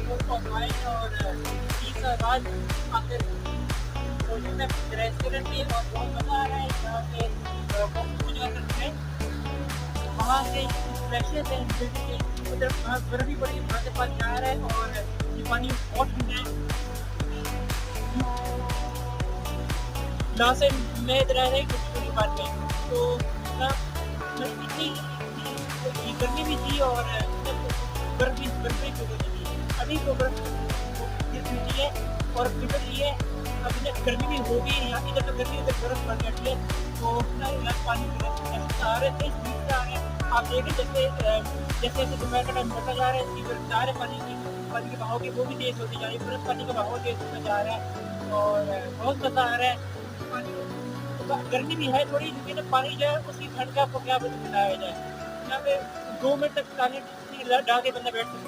offline और 30 साल बाद आते होटल में रेस्टोरेंट भी और बहुत मज़ा आ रहा है यहाँ पे पूजा करते हैं वहाँ से फ्रेशनेस है जैसे कि उधर बर्फ भी पड़ी वहाँ से पानी आ रहा है और ये पानी बहुत ठंडा है लास्ट टाइम मैं इधर आया था छोटी बात में तो ना मतलब इतनी गर्मी भी थी और बर्फ भी पिघल रही थी अभी तो बर्फ गिर चुकी है और पिघल रही है अभी तक गर्मी भी हो गई है यहाँ इधर तो गर्मी उधर बर्फ पड़ जाती है तो ना यहाँ पानी आ रहे थे स्पीड से आ रहे हैं आप देखें जैसे जैसे जैसे दोपहर का टाइम बढ़ता जा रहा है स्पीड जा रहे हैं पानी के बहाव की वो भी तेज होती जा रही है बर्फ पानी का बहाव तेज होता जा रहा है और बहुत मज़ा आ रहा है पानी तो गर्मी भी है थोड़ी लेकिन पानी जो है उसकी ठंड का आपको क्या बताया जाए यहाँ पे 2 मिनट तक पानी डाल के बंदा बैठ सकता है